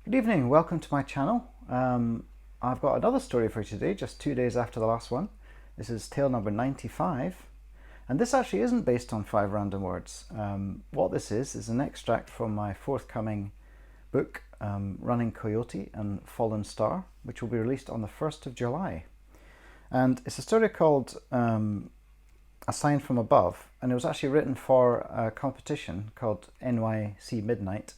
Good evening, welcome to my channel. I've got another story for you today, just 2 days after the last one. This is tale number 95, and this actually isn't based on 5 random words. What this is an extract from my forthcoming book, Running Coyote and Fallen Star, which will be released on the 1st of July. And it's a story called A Sign from Above, and it was actually written for a competition called NYC Midnight.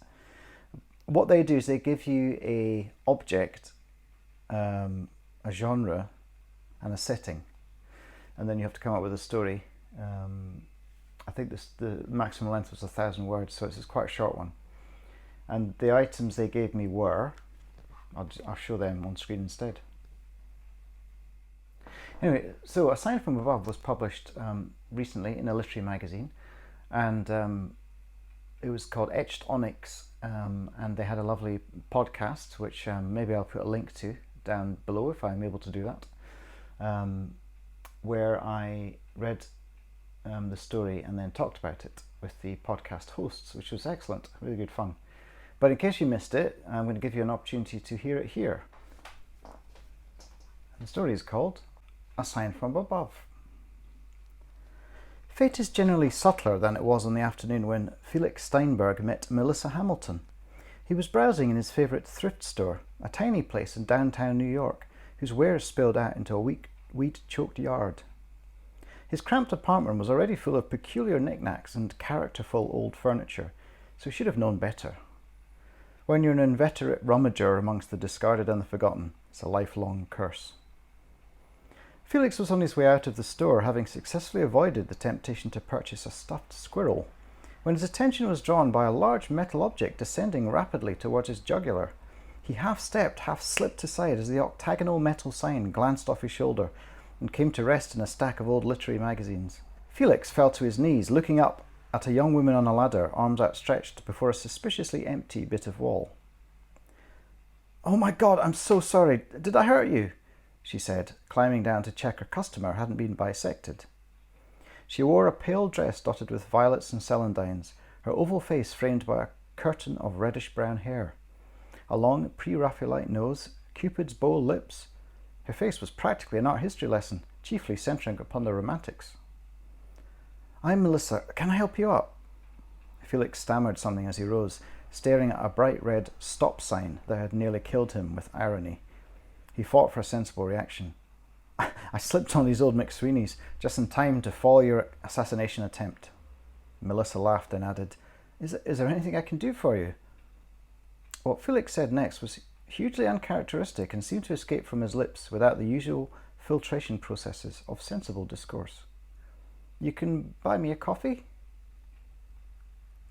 What they do is they give you a object, a genre, and a setting, and then you have to come up with a story. I think the maximum length was 1,000 words, so it's quite a short one. And the items they gave me were, I'll show them on screen instead. Anyway, so A Sign from Above was published recently in a literary magazine, and it was called Etched Onyx, and they had a lovely podcast, which maybe I'll put a link to down below if I'm able to do that, where I read the story and then talked about it with the podcast hosts, which was excellent, really good fun. But in case you missed it, I'm going to give you an opportunity to hear it here. The story is called A Sign from Above. Fate is generally subtler than it was on the afternoon when Felix Steinberg met Melissa Hamilton. He was browsing in his favourite thrift store, a tiny place in downtown New York, whose wares spilled out into a weed-choked yard. His cramped apartment was already full of peculiar knickknacks and characterful old furniture, so he should have known better. When you're an inveterate rummager amongst the discarded and the forgotten, it's a lifelong curse. Felix was on his way out of the store, having successfully avoided the temptation to purchase a stuffed squirrel, when his attention was drawn by a large metal object descending rapidly towards his jugular. He half-stepped, half-slipped aside as the octagonal metal sign glanced off his shoulder and came to rest in a stack of old literary magazines. Felix fell to his knees, looking up at a young woman on a ladder, arms outstretched before a suspiciously empty bit of wall. "Oh my God, I'm so sorry. Did I hurt you?" she said, climbing down to check her customer hadn't been bisected. She wore a pale dress dotted with violets and celandines, her oval face framed by a curtain of reddish-brown hair. A long pre-Raphaelite nose, Cupid's bow lips. Her face was practically an art history lesson, chiefly centering upon the romantics. "I'm Melissa. Can I help you up?" Felix stammered something as he rose, staring at a bright red stop sign that had nearly killed him with irony. He fought for a sensible reaction. "I slipped on these old McSweeney's just in time to foil your assassination attempt." Melissa laughed and added, Is there anything I can do for you?" What Felix said next was hugely uncharacteristic and seemed to escape from his lips without the usual filtration processes of sensible discourse. "You can buy me a coffee?"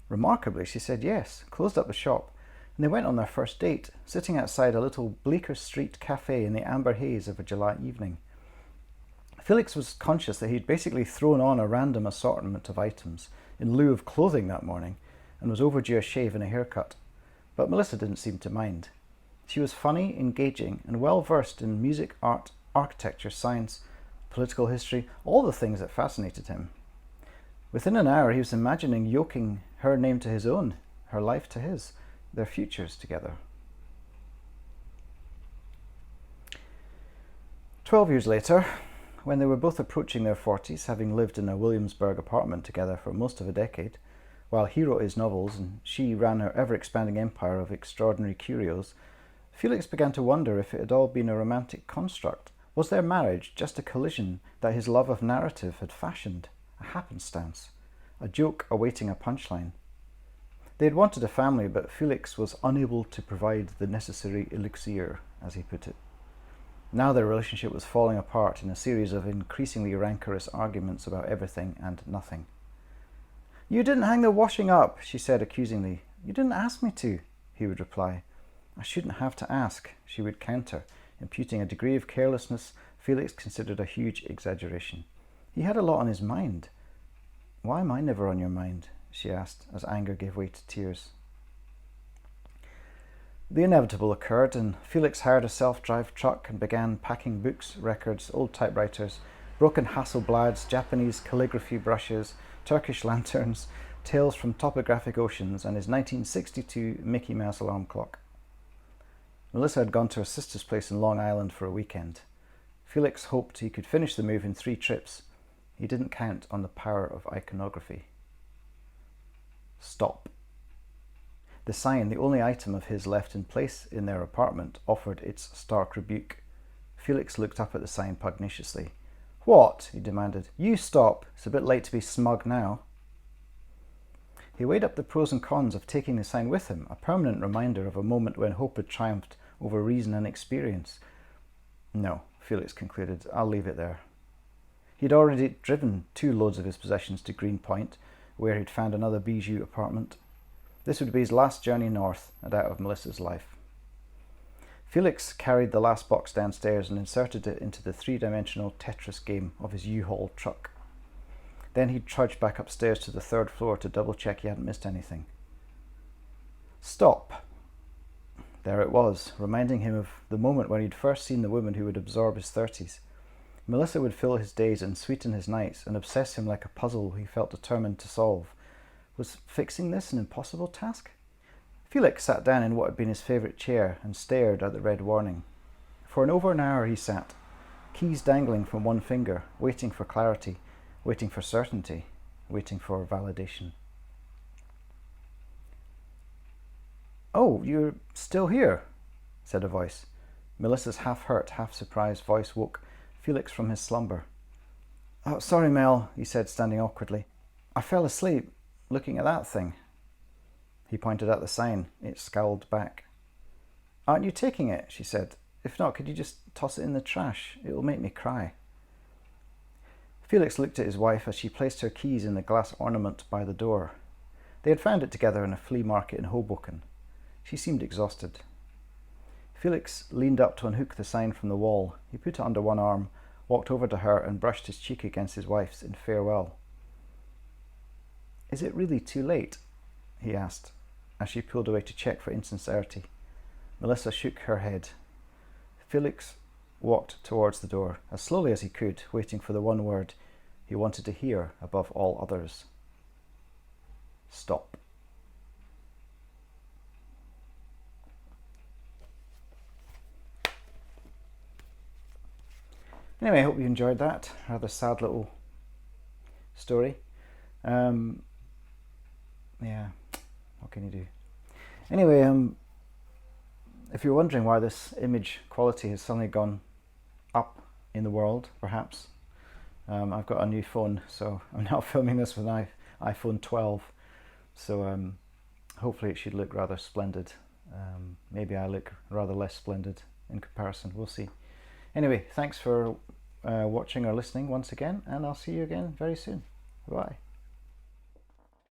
Remarkably, she said yes, closed up the shop, and they went on their first date, sitting outside a little Bleecker Street cafe in the amber haze of a July evening. Felix was conscious that he'd basically thrown on a random assortment of items in lieu of clothing that morning, and was overdue a shave and a haircut. But Melissa didn't seem to mind. She was funny, engaging, and well versed in music, art, architecture, science, political history, all the things that fascinated him. Within an hour, he was imagining yoking her name to his own, her life to his, their futures together. 12 years later, when they were both approaching their 40s, having lived in a Williamsburg apartment together for most of a decade, while he wrote his novels and she ran her ever-expanding empire of extraordinary curios, Felix began to wonder if it had all been a romantic construct. Was their marriage just a collision that his love of narrative had fashioned, a happenstance, a joke awaiting a punchline? They had wanted a family, but Felix was unable to provide the necessary elixir, as he put it. Now their relationship was falling apart in a series of increasingly rancorous arguments about everything and nothing. "You didn't hang the washing up," she said accusingly. "You didn't ask me to," he would reply. "I shouldn't have to ask," she would counter, imputing a degree of carelessness Felix considered a huge exaggeration. He had a lot on his mind. "Why am I never on your mind?" she asked, as anger gave way to tears. The inevitable occurred, and Felix hired a self-drive truck and began packing books, records, old typewriters, broken Hasselblads, Japanese calligraphy brushes, Turkish lanterns, tales from topographic oceans, and his 1962 Mickey Mouse alarm clock. Melissa had gone to her sister's place in Long Island for a weekend. Felix hoped he could finish the move in 3 trips. He didn't count on the power of iconography. Stop. The sign, the only item of his left in place in their apartment, offered its stark rebuke. Felix looked up at the sign pugnaciously. "What?" he demanded. "You stop. It's a bit late to be smug now." He weighed up the pros and cons of taking the sign with him, a permanent reminder of a moment when hope had triumphed over reason and experience. "No," Felix concluded, "I'll leave it there." He'd already driven 2 loads of his possessions to Greenpoint, where he'd found another bijou apartment. This would be his last journey north and out of Melissa's life. Felix carried the last box downstairs and inserted it into the 3-dimensional Tetris game of his U-Haul truck. Then he'd trudged back upstairs to the 3rd floor to double-check he hadn't missed anything. Stop. There it was, reminding him of the moment when he'd first seen the woman who would absorb his 30s. Melissa would fill his days and sweeten his nights and obsess him like a puzzle he felt determined to solve. Was fixing this an impossible task? Felix sat down in what had been his favourite chair and stared at the red warning. For over an hour he sat, keys dangling from one finger, waiting for clarity, waiting for certainty, waiting for validation. "Oh, you're still here," said a voice. Melissa's half-hurt, half-surprised voice woke Felix from his slumber. "Oh, sorry, Mel," he said, standing awkwardly. "I fell asleep looking at that thing." He pointed at the sign. It scowled back. "Aren't you taking it?" she said. "If not, could you just toss it in the trash? It will make me cry." Felix looked at his wife as she placed her keys in the glass ornament by the door. They had found it together in a flea market in Hoboken. She seemed exhausted. Felix leaned up to unhook the sign from the wall. He put it under one arm, walked over to her and brushed his cheek against his wife's in farewell. "Is it really too late?" he asked, as she pulled away to check for insincerity. Melissa shook her head. Felix walked towards the door, as slowly as he could, waiting for the one word he wanted to hear above all others. Stop. Anyway, I hope you enjoyed that rather sad little story. Yeah, what can you do? Anyway, if you're wondering why this image quality has suddenly gone up in the world, perhaps, I've got a new phone, so I'm now filming this with an iPhone 12, so hopefully it should look rather splendid. Maybe I look rather less splendid in comparison, we'll see. Anyway, thanks for watching or listening once again, and I'll see you again very soon. Bye.